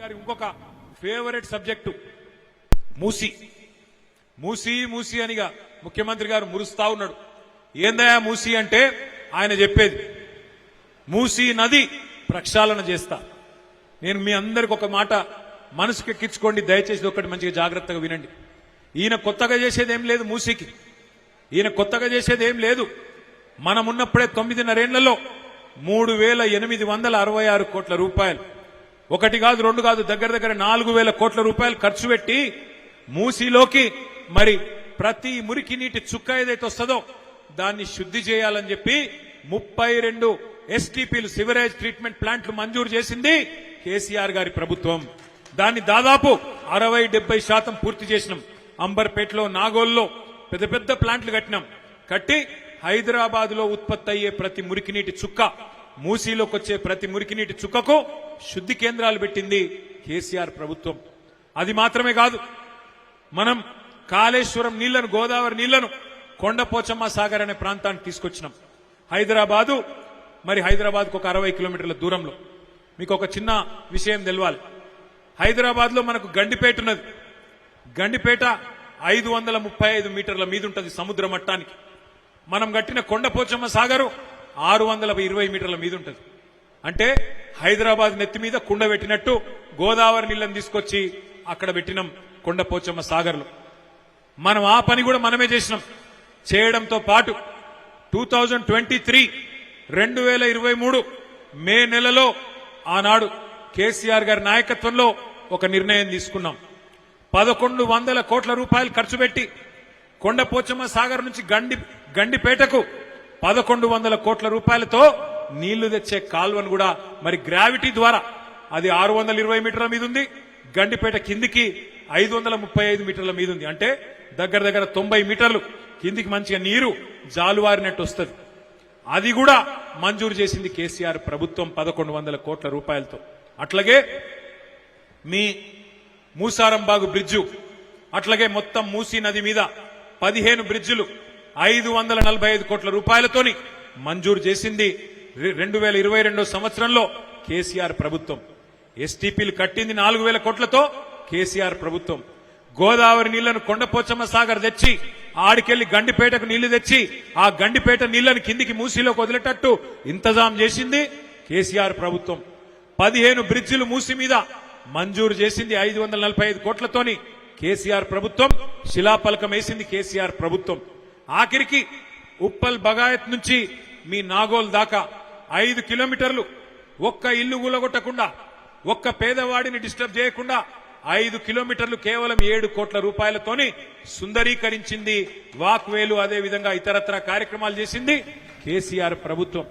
గారి ఇంకొక favourite subject మూసి మూసి మూసి అనిగా ముఖ్యమంత్రి గారు మురుస్తా ఉన్నాడు. ఏందయా మూసి అంటే ఆయన చెప్పేది మూసి నది ప్రక్షాళన చేస్తా. నేను మీ అందరికి ఒక మాట మనసుకు ఎక్కించుకోండి, దయచేసి ఒకటి మంచిగా జాగ్రత్తగా వినండి. ఈయన కొత్తగా చేసేది ఏం లేదు, మూసికి ఈయన కొత్తగా చేసేది ఏం లేదు. మనమున్నప్పుడే 9.5 ఏళ్లలో 3,866 కోట్ల రూపాయలు, ఒకటి కాదు రెండు కాదు, దగ్గర దగ్గర 4,000 కోట్ల రూపాయలు ఖర్చు పెట్టి మూసీలోకి మరి ప్రతి మురికి నీటి చుక్క ఏదైతే వస్తుందో దాన్ని శుద్ధి చేయాలని చెప్పి 32 ఎస్టీపీలు సివరేజ్ ట్రీట్మెంట్ ప్లాంట్లు మంజూరు చేసింది కేసీఆర్ గారి ప్రభుత్వం. దాన్ని దాదాపు 60-70% పూర్తి చేసినాం. అంబర్పేటలో, నాగోల్లో పెద్ద పెద్ద ప్లాంట్లు కట్టి హైదరాబాద్ లో ఉత్పత్తి అయ్యే ప్రతి మురికి నీటి చుక్క, మూసీలోకి వచ్చే ప్రతి మురికి నీటి చుక్కకు శుద్ధి కేంద్రాలు పెట్టింది కేసీఆర్ ప్రభుత్వం. అది మాత్రమే కాదు, మనం కాళేశ్వరం నీళ్లను, గోదావరి నీళ్లను కొండపోచమ్మ సాగర్ అనే ప్రాంతానికి తీసుకొచ్చినాం. హైదరాబాద్కు ఒక 60 కిలోమీటర్ల దూరంలో. మీకు ఒక చిన్న విషయం తెలవాలి. హైదరాబాద్ లో మనకు గండిపేట ఉన్నది. గండిపేట 535 మీటర్ల మీద ఉంటుంది సముద్ర మట్టానికి. మనం కట్టిన కొండపోచమ్మ సాగరు 620 మీటర్ల మీద ఉంటుంది. అంటే హైదరాబాద్ నెత్తి మీద కుండ పెట్టినట్టు గోదావరి నీళ్లను తీసుకొచ్చి అక్కడ పెట్టినాం కొండపోచమ్మ సాగర్లో. మనం ఆ పని కూడా మనమే చేసినాం. చేయడంతో పాటు 2023 మే నెలలో ఆనాడు కేసీఆర్ గారి నాయకత్వంలో ఒక నిర్ణయం తీసుకున్నాం. 1,100 కోట్ల రూపాయలు ఖర్చు పెట్టి కొండపోచమ్మ సాగర్ నుంచి గండిపేటకు 1,100 కోట్ల రూపాయలతో నీళ్లు తెచ్చే కాల్వను కూడా మరి గ్రావిటీ ద్వారా, అది 620 మీటర్ల మీద ఉంది, గండిపేట కిందికి 535 మీటర్ల మీద ఉంది. అంటే దగ్గర దగ్గర 90 మీటర్లు కిందికి మంచిగా నీరు జాలువారినట్టు వస్తుంది. అది కూడా మంజూరు చేసింది కేసీఆర్ ప్రభుత్వం 1,100 కోట్ల రూపాయలతో. అట్లాగే మీ మూసారంబాగు బ్రిడ్జు, అట్లాగే మొత్తం మూసీ నది మీద 15 బ్రిడ్జులు 545 కోట్ల రూపాయలతోని మంజూరు చేసింది 2022 సంవత్సరంలో కేసీఆర్ ప్రభుత్వం. ఎస్టీపీలు కట్టింది 4,000 కోట్లతో కేసీఆర్ ప్రభుత్వం. గోదావరి నీళ్లను కొండపోచమ్మ సాగర్ తెచ్చి ఆడికెళ్లి గండిపేటకు నీళ్లు తెచ్చి ఆ గండిపేట నీళ్లను కిందికి మూసీలోకి వదిలేటట్టు ఇంతజాం చేసింది కేసీఆర్ ప్రభుత్వం. 15 బ్రిడ్జిలు మూసీ మీద మంజూరు చేసింది 545 కోట్లతోని కేసీఆర్ ప్రభుత్వం. శిలాఫలకం వేసింది కేసీఆర్ ప్రభుత్వం. ఆఖరికి ఉప్పల్ బగాయత్ నుంచి మీ నాగోల్ దాకా 5 కిలోమీటర్లు ఒక్క ఇల్లు కూలగొట్టకుండా, ఒక్క పేదవాడిని డిస్టర్బ్ చేయకుండా 5 కిలోమీటర్లు కేవలం 7 కోట్ల రూపాయలతోని సుందరీకరించింది. వాక్వేలు, అదే విధంగా ఇతరత్ర కార్యక్రమాలు చేసింది కేసీఆర్ ప్రభుత్వం.